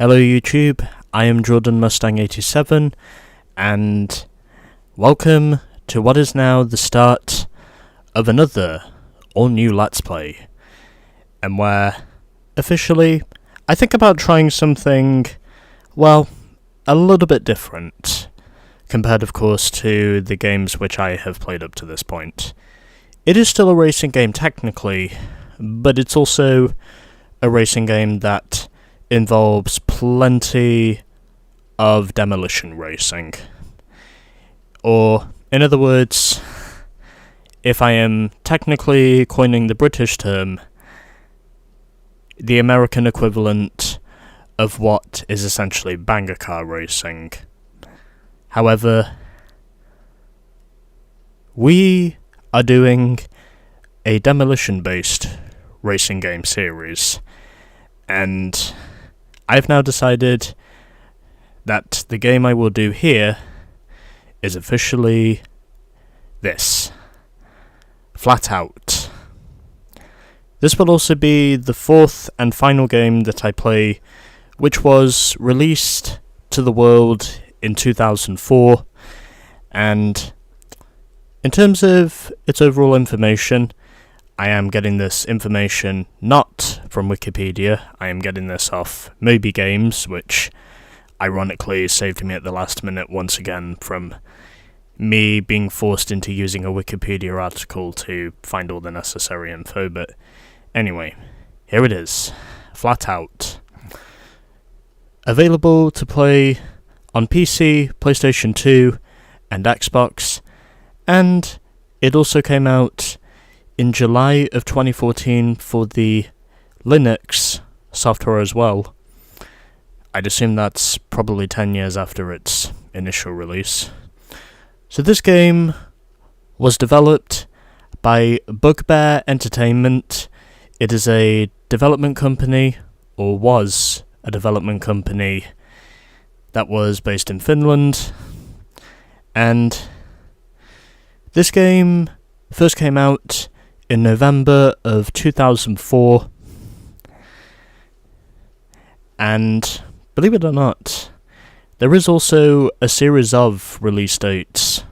Hello YouTube, I am Jordan Mustang 87 and welcome to what is now the start of another all-new Let's Play, and where, officially, I think about trying something, well, a little bit different, compared of course to the games which I have played up to this point. It is still a racing game technically, but it's also a racing game that involves plenty of demolition racing. Or, in other words, if I am technically coining the British term, the American equivalent of what is essentially banger car racing. However, we are doing a demolition-based racing game series, and I've now decided that the game I will do here is officially this, FlatOut. This will also be the fourth and final game that I play, which was released to the world in 2004, and in terms of its overall information, I am getting this information not from Wikipedia. I am getting this off Moby Games, which ironically saved me at the last minute once again from me being forced into using a Wikipedia article to find all the necessary info. But anyway, here it is, FlatOut. Available to play on PC, PlayStation 2, and Xbox, and it also came out in July of 2014 for the Linux software as well. I'd assume that's probably 10 years after its initial release. So this game was developed by Bugbear Entertainment. It is a development company, or was a development company, that was based in Finland, and this game first came out in November of 2004, and believe it or not, there is also a series of release dates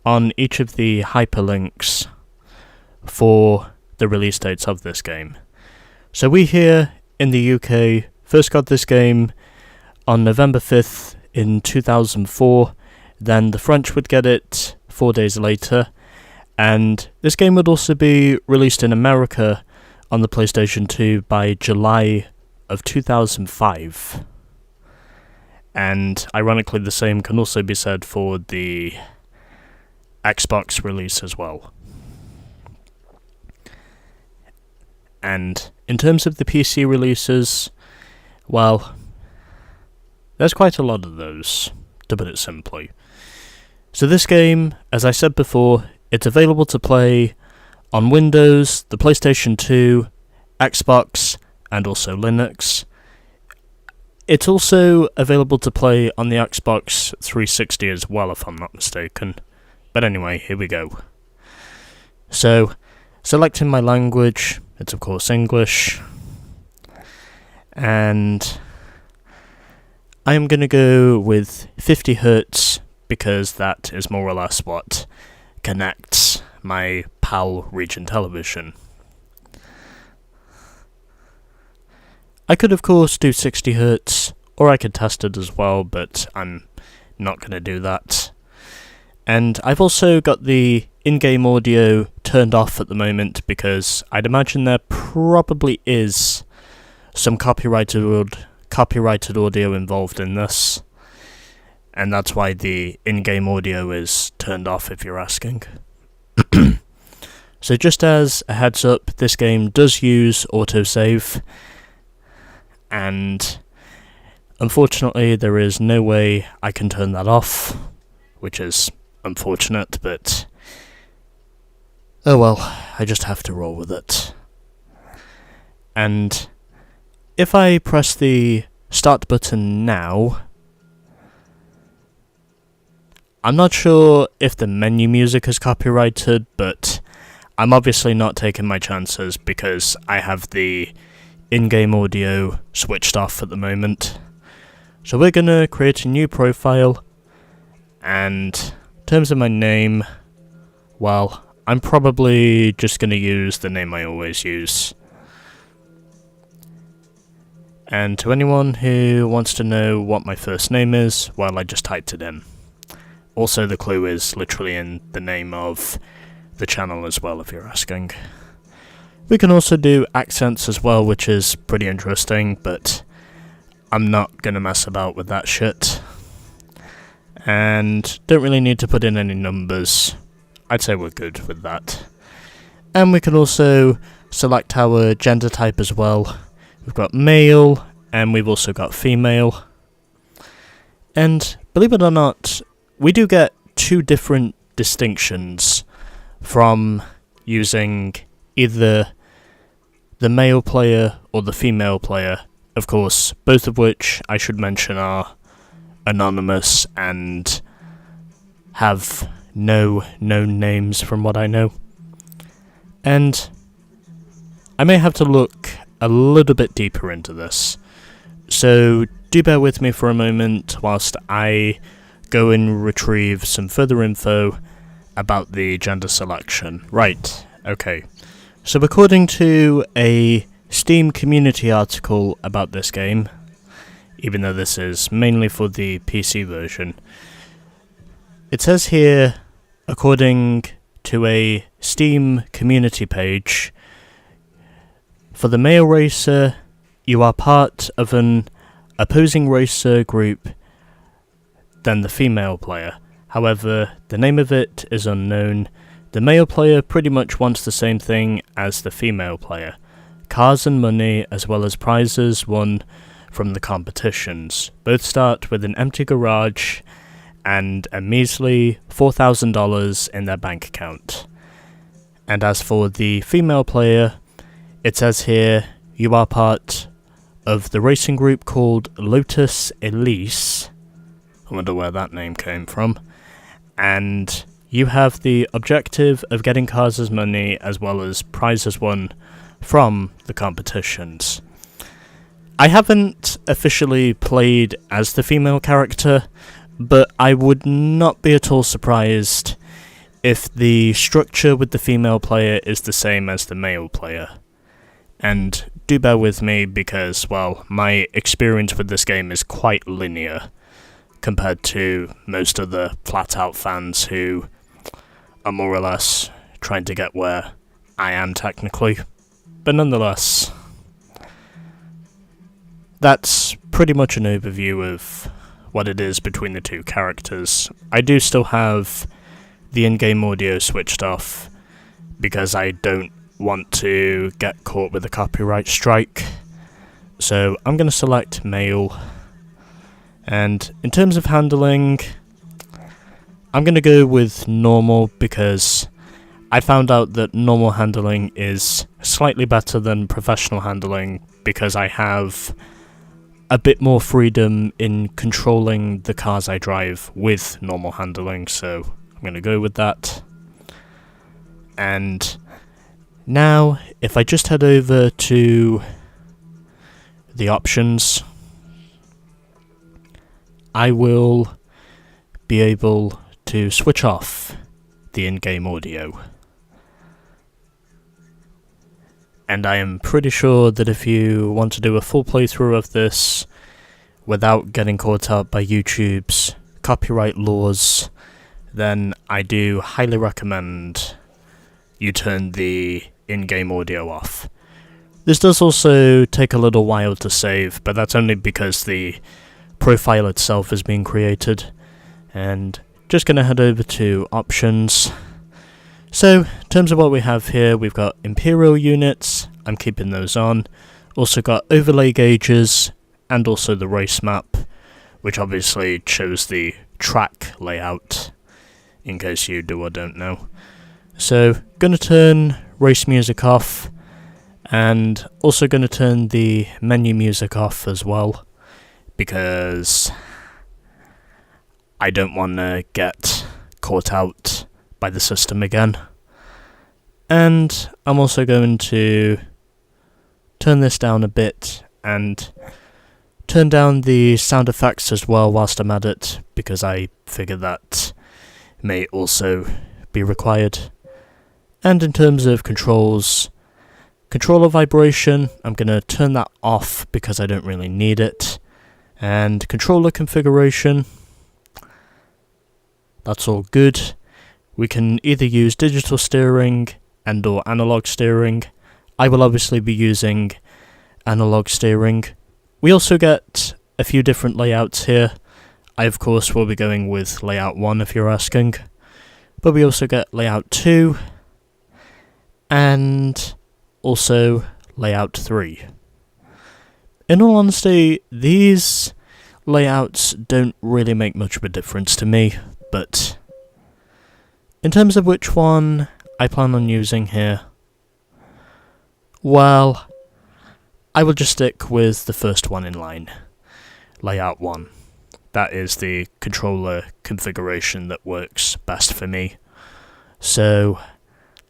on each of the hyperlinks for the release dates of this game. So we here in the UK first got this game on November 5th in 2004, then the French would get it 4 days later, and this game would also be released in America on the PlayStation 2 by July of 2005. And ironically the same can also be said for the Xbox release as well. And in terms of the PC releases, well, there's quite a lot of those, to put it simply. So this game, as I said before, it's available to play on Windows, the PlayStation 2, Xbox, and also Linux. It's also available to play on the Xbox 360 as well, if I'm not mistaken. But anyway, here we go. So, selecting my language, it's of course English, and I am going to go with 50 Hz because that is more or less what connects my PAL region television. I could of course do 60 Hz, or I could test it as well, but I'm not going to do that. And I've also got the in-game audio turned off at the moment because I'd imagine there probably is some copyrighted audio involved in this, and that's why the in-game audio is turned off if you're asking. So just as a heads up, this game does use autosave, and unfortunately there is no way I can turn that off, which is unfortunate, but oh well, I just have to roll with it. And if I press the start button now, I'm not sure if the menu music is copyrighted, but I'm obviously not taking my chances because I have the in-game audio switched off at the moment. So we're going to create a new profile, and in terms of my name, well, I'm probably just going to use the name I always use. And to anyone who wants to know what my first name is, well, I just typed it in. Also, the clue is literally in the name of the channel as well, if you're asking. We can also do accents as well, which is pretty interesting, but I'm not gonna mess about with that shit. And don't really need to put in any numbers. I'd say we're good with that. And we can also select our gender type as well. We've got male, and we've also got female. And believe it or not, we do get two different distinctions from using either the male player or the female player. Of course, both of which I should mention are anonymous and have no known names from what I know. And I may have to look a little bit deeper into this, so do bear with me for a moment whilst I go and retrieve some further info about the gender selection. Right, okay. So according to a Steam community article about this game, even though this is mainly for the PC version, it says here, according to a Steam community page, for the male racer, you are part of an opposing racer group than the female player. However, the name of it is unknown. The male player pretty much wants the same thing as the female player: cars and money, as well as prizes won from the competitions. Both start with an empty garage and a measly $4,000 in their bank account. And as for the female player, it says here, you are part of the racing group called Lotus Elise. I wonder where that name came from. And you have the objective of getting cars as money as well as prizes won from the competitions. I haven't officially played as the female character, but I would not be at all surprised if the structure with the female player is the same as the male player. And do bear with me because, well, my experience with this game is quite linear compared to most of the FlatOut fans who are more or less trying to get where I am technically. But nonetheless, that's pretty much an overview of what it is between the two characters. I do still have the in-game audio switched off because I don't want to get caught with a copyright strike. So I'm going to select male. And in terms of handling, I'm going to go with normal because I found out that normal handling is slightly better than professional handling because I have a bit more freedom in controlling the cars I drive with normal handling, so I'm going to go with that. And now, if I just head over to the options, I will be able to switch off the in-game audio. And I am pretty sure that if you want to do a full playthrough of this without getting caught up by YouTube's copyright laws, then I do highly recommend you turn the in-game audio off. This does also take a little while to save, but that's only because the profile itself is being created. And just going to head over to options. So, in terms of what we have here, we've got Imperial units, I'm keeping those on. Also got overlay gauges, and also the race map, which obviously shows the track layout, in case you do or don't know. So, gonna turn race music off, and also gonna turn the menu music off as well, because I don't want to get caught out by the system again. And I'm also going to turn this down a bit and turn down the sound effects as well whilst I'm at it, because I figure that may also be required. And in terms of controls, controller vibration, I'm going to turn that off because I don't really need it. And controller configuration, that's all good. We can either use digital steering and or analog steering. I will obviously be using analog steering. We also get a few different layouts here. I of course will be going with layout 1 if you're asking. But we also get layout 2 and also layout 3. In all honesty, these layouts don't really make much of a difference to me, but in terms of which one I plan on using here, well, I will just stick with the first one in line, layout 1. That is the controller configuration that works best for me. So,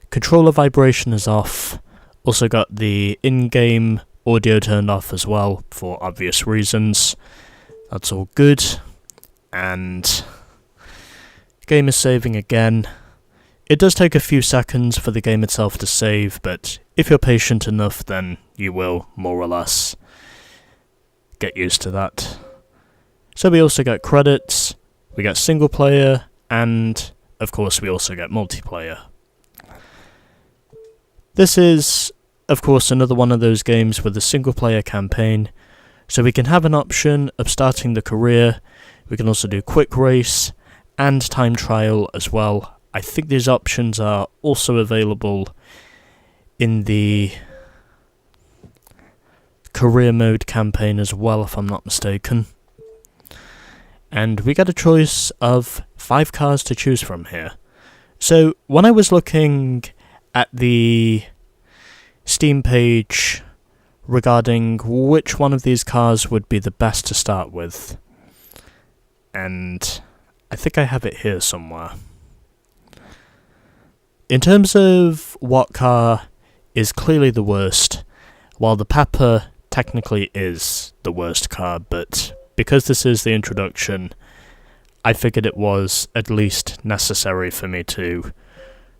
controller vibration is off. Also got the in-game audio turned off as well, for obvious reasons. That's all good. And game is saving again. It does take a few seconds for the game itself to save, but if you're patient enough, then you will, more or less, get used to that. So we also get credits, we get single player, and of course we also get multiplayer. This is, of course, another one of those games with a single player campaign, so we can have an option of starting the career. We can also do quick race and time trial as well. I think these options are also available in the career mode campaign as well, if I'm not mistaken. And we get a choice of 5 cars to choose from here. So when I was looking at the Steam page regarding which one of these cars would be the best to start with, and I think I have it here somewhere. In terms of what car is clearly the worst, while the Pepper technically is the worst car, but because this is the introduction, I figured it was at least necessary for me to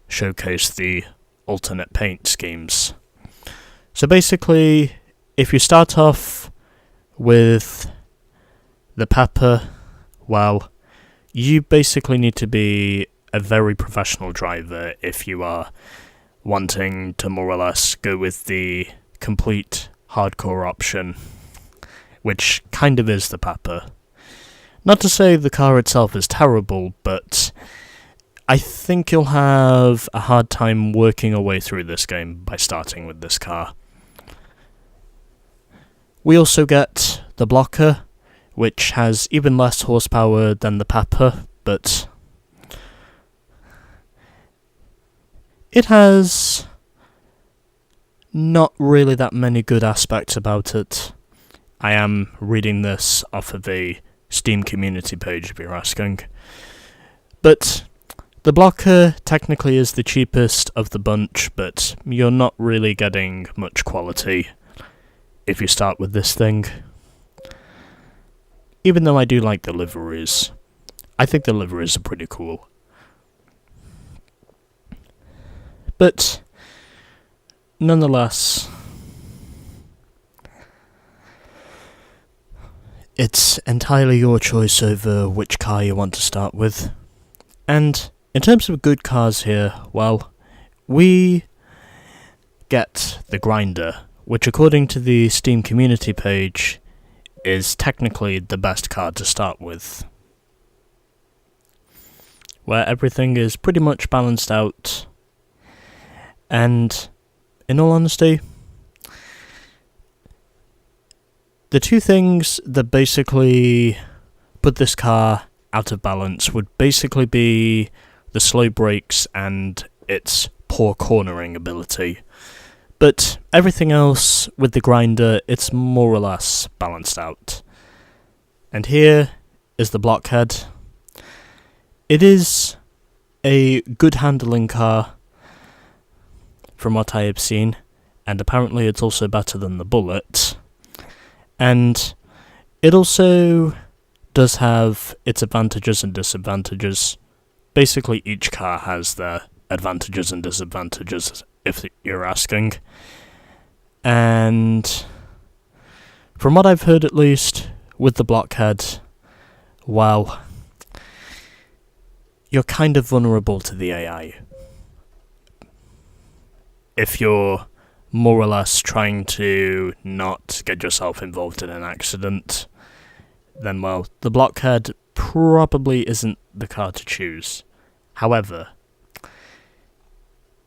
showcase the alternate paint schemes. So basically, if you start off with the Pepper, well, you basically need to be a very professional driver if you are wanting to more or less go with the complete hardcore option, which kind of is the Pepper. Not to say the car itself is terrible, but I think you'll have a hard time working your way through this game by starting with this car. We also get the Blocker, which has even less horsepower than the Pepper, but it has not really that many good aspects about it. I am reading this off of a Steam community page, if you're asking. But the Blocker technically is the cheapest of the bunch, but you're not really getting much quality if you start with this thing. Even though I do like the liveries. I think the liveries are pretty cool. But nonetheless, it's entirely your choice over which car you want to start with. And in terms of good cars here, well, we get the Grinder, which according to the Steam community page is technically the best car to start with, where everything is pretty much balanced out. And in all honesty, the two things that basically put this car out of balance would basically be the slow brakes and its poor cornering ability. But everything else with the Grinder, it's more or less balanced out. And here is the Blockhead. It is a good handling car, from what I have seen, and apparently it's also better than the Bullet. And it also does have its advantages and disadvantages. Basically, each car has their advantages and disadvantages, if you're asking. And from what I've heard, at least, with the Blockhead, well, you're kind of vulnerable to the AI. If you're more or less trying to not get yourself involved in an accident, then, well, the Blockhead probably isn't the car to choose. However,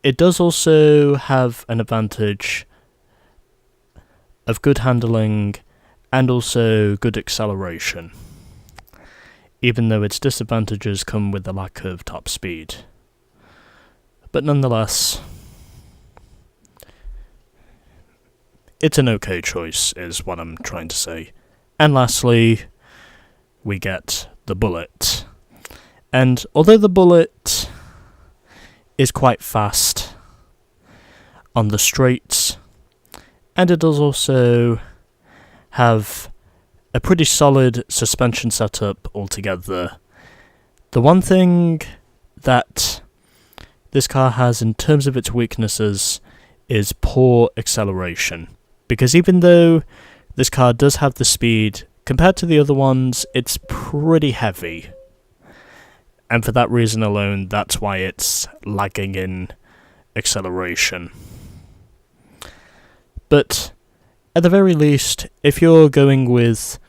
it does also have an advantage of good handling and also good acceleration, even though its disadvantages come with the lack of top speed. But nonetheless, it's an okay choice, is what I'm trying to say. And lastly, we get the Bullet. And although the Bullet is quite fast on the straights, and it does also have a pretty solid suspension setup altogether, the one thing that this car has in terms of its weaknesses is poor acceleration. Because even though this car does have the speed, compared to the other ones, it's pretty heavy. And for that reason alone, that's why it's lagging in acceleration. But at the very least, if you're going with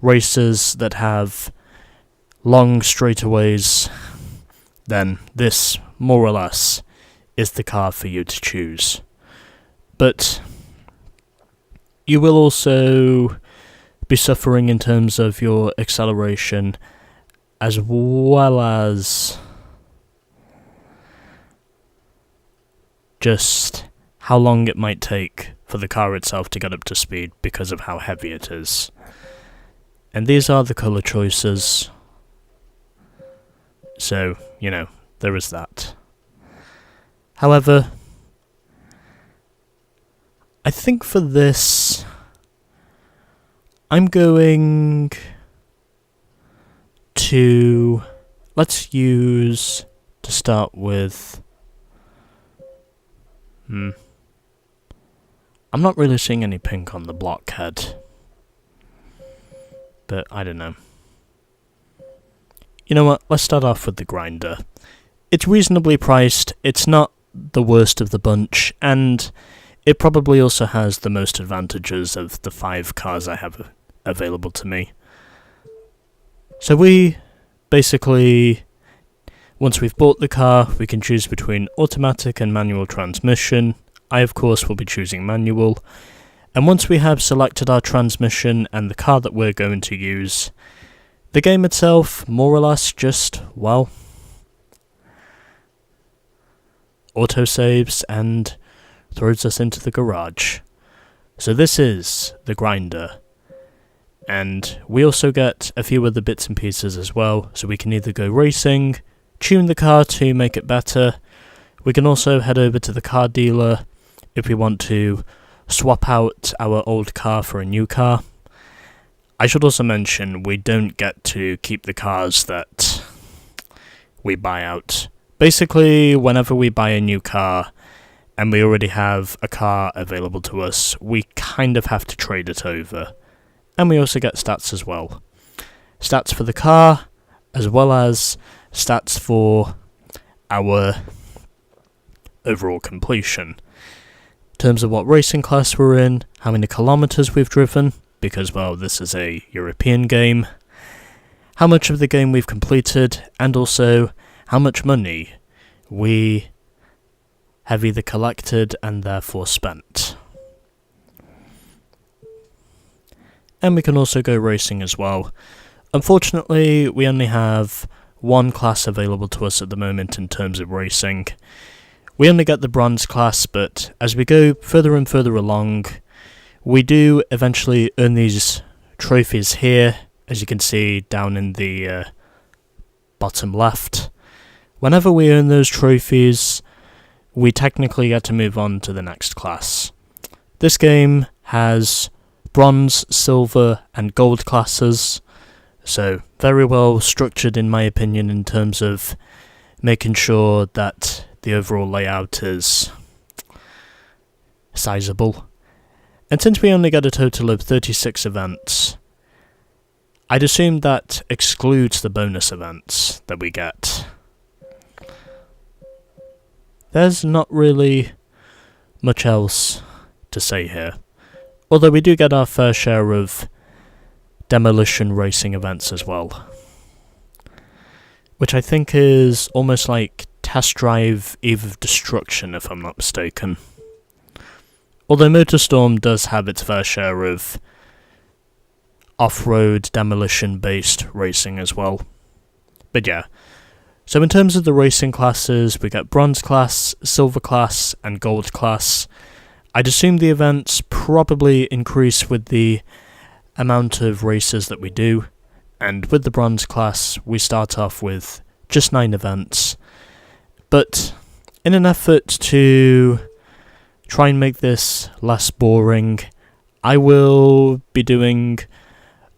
racers that have long straightaways, then this, more or less, is the car for you to choose. But you will also be suffering in terms of your acceleration, as well as just how long it might take for the car itself to get up to speed because of how heavy it is. And these are the colour choices. So, there is that. However, I think for this, I'm going to, let's use, to start with, I'm not really seeing any pink on the Blockhead, but I don't know. You know what, let's start off with the Grinder. It's reasonably priced, it's not the worst of the bunch, and it probably also has the most advantages of the 5 cars I have available to me. So we basically, once we've bought the car, we can choose between automatic and manual transmission. I, of course, will be choosing manual. And once we have selected our transmission and the car that we're going to use, the game itself, more or less, just, well, autosaves and throws us into the garage. So this is the Grinder. And we also get a few other bits and pieces as well, so we can either go racing, tune the car to make it better. We can also head over to the car dealer if we want to swap out our old car for a new car. I should also mention we don't get to keep the cars that we buy out. Basically, whenever we buy a new car and we already have a car available to us, we kind of have to trade it over. And we also get stats as well. Stats for the car, as well as stats for our overall completion. In terms of what racing class we're in, how many kilometers we've driven, because, well, this is a European game, how much of the game we've completed, and also how much money we have either collected and therefore spent. And we can also go racing as well. Unfortunately, we only have one class available to us at the moment in terms of racing. We only get the bronze class, but as we go further and further along, we do eventually earn these trophies here, as you can see down in the bottom left. Whenever we earn those trophies, we technically get to move on to the next class. This game has bronze, silver, and gold classes, so very well structured in my opinion in terms of making sure that the overall layout is sizable. And since we only get a total of 36 events, I'd assume that excludes the bonus events that we get. There's not really much else to say here, although we do get our fair share of demolition racing events as well, which I think is almost like Test Drive Eve of Destruction, if I'm not mistaken. Although MotorStorm does have its fair share of off-road demolition-based racing as well. But yeah, so in terms of the racing classes, we get bronze class, silver class, and gold class. I'd assume the events probably increase with the amount of races that we do, and with the bronze class, we start off with just 9 events. But in an effort to try and make this less boring, I will be doing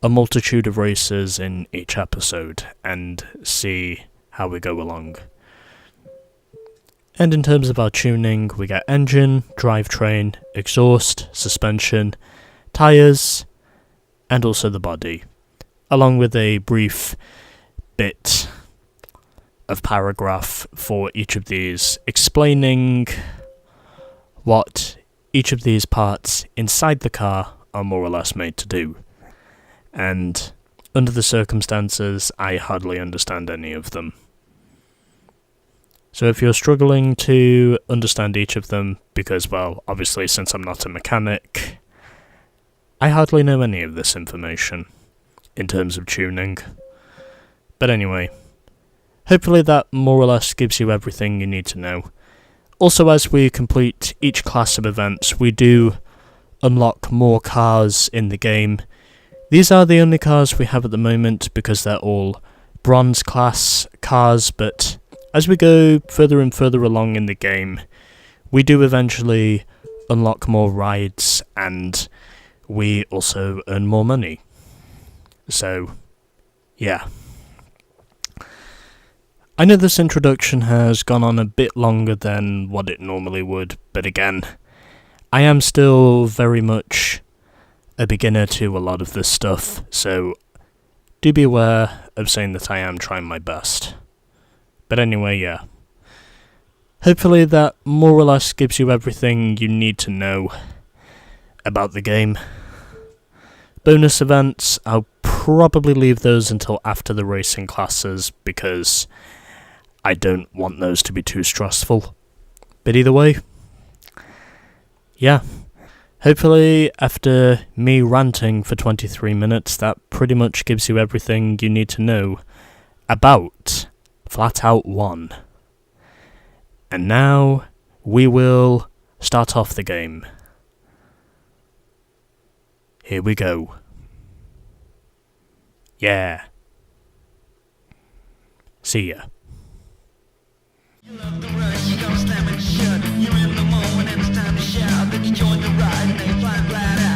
a multitude of races in each episode and see how we go along. And in terms of our tuning, we get engine, drivetrain, exhaust, suspension, tyres, and also the body, along with a brief bit of paragraph for each of these explaining what each of these parts inside the car are more or less made to do. And under the circumstances, I hardly understand any of them. So if you're struggling to understand each of them, because, well, obviously since I'm not a mechanic, I hardly know any of this information in terms of tuning. But anyway, hopefully that more or less gives you everything you need to know. Also, as we complete each class of events, we do unlock more cars in the game. These are the only cars we have at the moment because they're all bronze class cars, but as we go further and further along in the game, we do eventually unlock more rides and we also earn more money. So, yeah. I know this introduction has gone on a bit longer than what it normally would, but again, I am still very much a beginner to a lot of this stuff, so do be aware of saying that I am trying my best. But anyway, yeah. Hopefully that more or less gives you everything you need to know about the game. Bonus events, I'll probably leave those until after the racing classes because I don't want those to be too stressful. But either way, yeah. Hopefully, after me ranting for 23 minutes, that pretty much gives you everything you need to know about FlatOut 1. And now, we will start off the game. Here we go. Yeah. See ya. You love the rush, you don't slam it shut. You're in the moment and it's time to shout. Then you join the ride and they fly flat out.